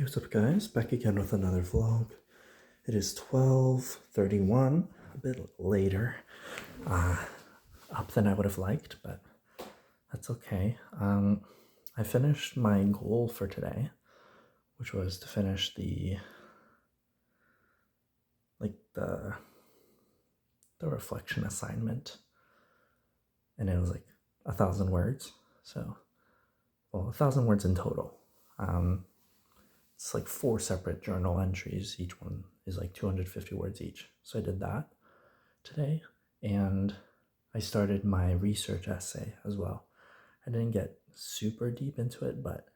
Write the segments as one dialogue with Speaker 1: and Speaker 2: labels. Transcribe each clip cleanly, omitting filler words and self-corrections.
Speaker 1: Hey, what's up, guys? Back again with another vlog. It is 12:31, a bit later, up than I would have liked, but that's okay. I finished my goal for today, which was to finish the reflection assignment, and it was like 1,000 words. So, well, 1,000 words in total. It's like 4 separate journal entries. Each one is like 250 words each. So I did that today, and I started my research essay as well. I didn't get super deep into it, but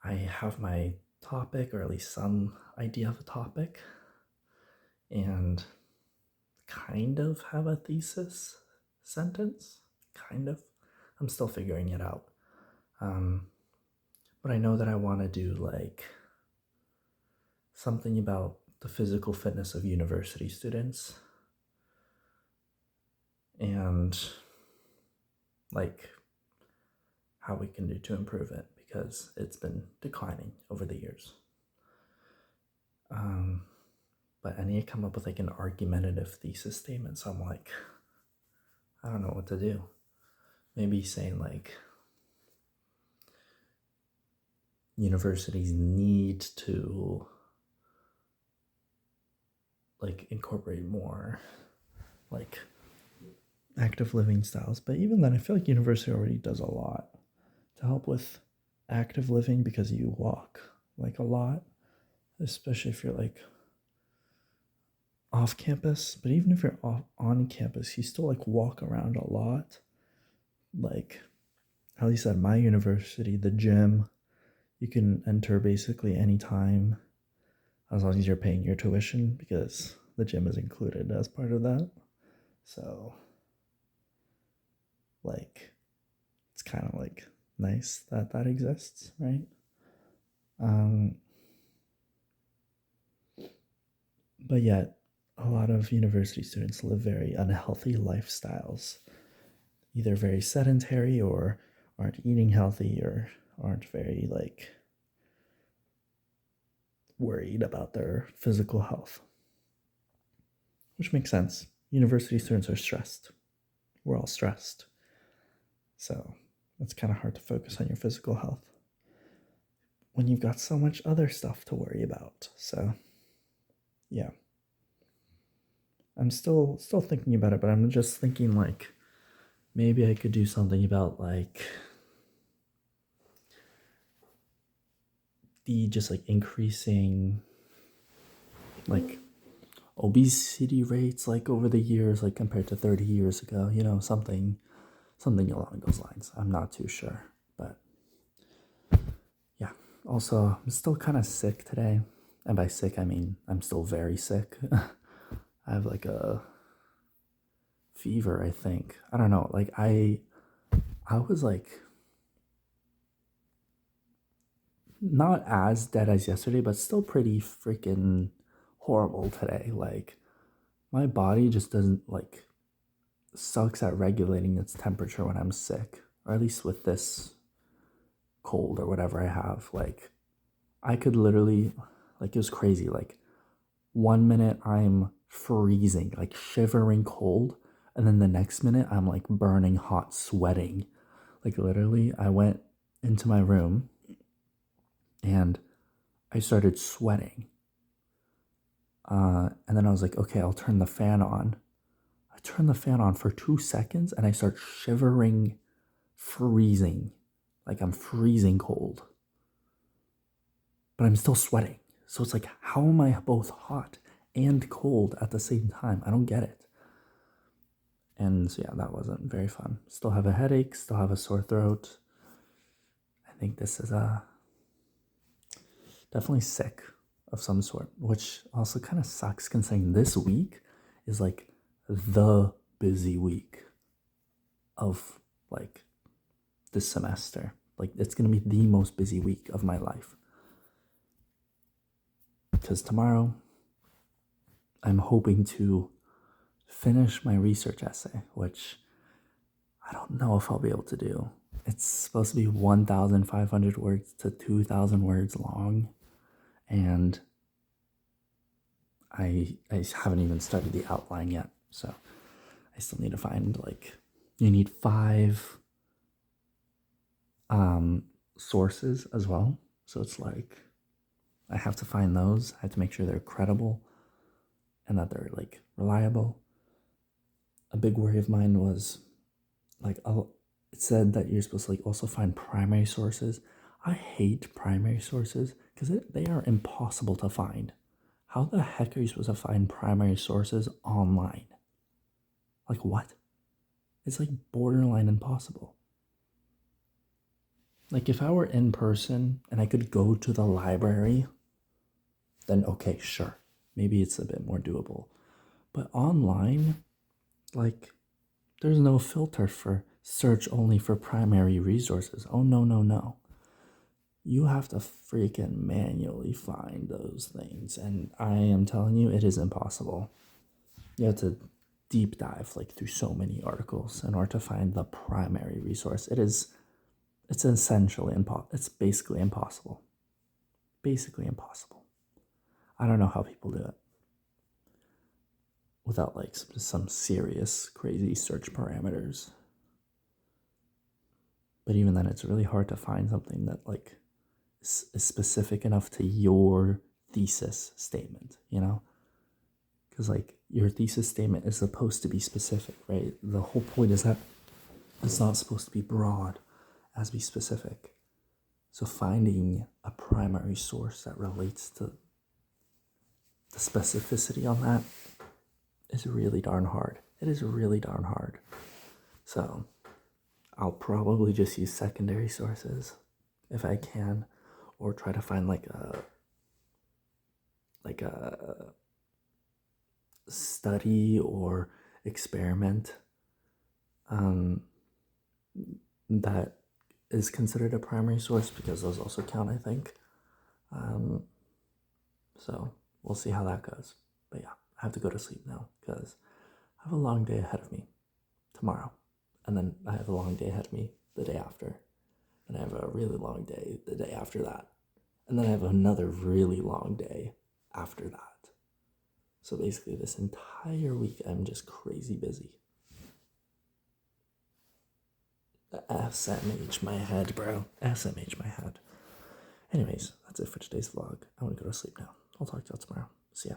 Speaker 1: I have my topic, or at least some idea of a topic, and kind of have a thesis sentence. Kind of. I'm still figuring it out. But I know that I want to do like something about the physical fitness of university students and like how we can do to improve it, because it's been declining over the years. But I need to come up with like an argumentative thesis statement. So I'm like, I don't know what to do. Maybe saying like universities need to like incorporate more like active living styles. But even then, I feel like university already does a lot to help with active living, because you walk like a lot, especially if you're like off campus. But even if you're on campus, you still like walk around a lot. Like, at least at my university, the gym, you can enter basically anytime as long as you're paying your tuition, because the gym is included as part of that. So like, it's kind of like nice that that exists, right? But yet, a lot of university students live very unhealthy lifestyles, either very sedentary or aren't eating healthy or aren't very like worried about their physical health, which makes sense. University students are stressed. We're all stressed. So it's kind of hard to focus on your physical health when you've got so much other stuff to worry about. So yeah. I'm still thinking about it, but I'm just thinking like maybe I could do something about like the just like increasing like obesity rates like over the years, like compared to 30 years ago, something along those lines. I'm not too sure, but yeah. Also, I'm still kind of sick today, and by sick I mean I'm still very sick. I have like a fever, I think. I don't know, like I was like not as dead as yesterday, but still pretty freaking horrible today. Like, my body just doesn't like sucks at regulating its temperature when I'm sick, or at least with this cold or whatever I have. Like, I could literally, like, it was crazy. Like, 1 minute I'm freezing, like shivering cold, and then the next minute I'm like burning hot, sweating. Like, literally, I went into my room and I started sweating. And then I was like, okay, I'll turn the fan on. I turn the fan on for 2 seconds and I start shivering, freezing. Like, I'm freezing cold. But I'm still sweating. So it's like, how am I both hot and cold at the same time? I don't get it. And so yeah, that wasn't very fun. Still have a headache, still have a sore throat. I think this is definitely sick of some sort, which also kind of sucks considering this week is like the busy week of like this semester. Like, it's gonna be the most busy week of my life, because tomorrow I'm hoping to finish my research essay, which I don't know if I'll be able to do. It's supposed to be 1,500 words to 2,000 words long. and I haven't even studied the outline yet, so I still need to find, like, you need 5 sources as well. So it's like I have to find those. I have to make sure they're credible and that they're like reliable. A big worry of mine was like it said that you're supposed to like also find primary sources. I hate primary sources because they are impossible to find. How the heck are you supposed to find primary sources online? Like what? It's like borderline impossible. Like if I were in person and I could go to the library, then okay, sure. Maybe it's a bit more doable. But online, like there's no filter for search only for primary resources. Oh no, no, no. You have to freaking manually find those things. And I am telling you, it is impossible. You have to deep dive like through so many articles in order to find the primary resource. It's essentially impossible. It's basically impossible. Basically impossible. I don't know how people do it without like some serious crazy search parameters. But even then, it's really hard to find something that like is specific enough to your thesis statement, you know? Because like your thesis statement is supposed to be specific, right? The whole point is that it's not supposed to be broad, as be specific. So finding a primary source that relates to the specificity on that is really darn hard. It is really darn hard. So I'll probably just use secondary sources if I can, or try to find like a study or experiment that is considered a primary source, because those also count, I think. So we'll see how that goes. But yeah, I have to go to sleep now because I have a long day ahead of me tomorrow. And then I have a long day ahead of me the day after. And I have a really long day the day after that. And then I have another really long day after that. So basically, this entire week, I'm just crazy busy. The SMH my head, bro. SMH my head. Anyways, that's it for today's vlog. I want to go to sleep now. I'll talk to y'all tomorrow. See ya.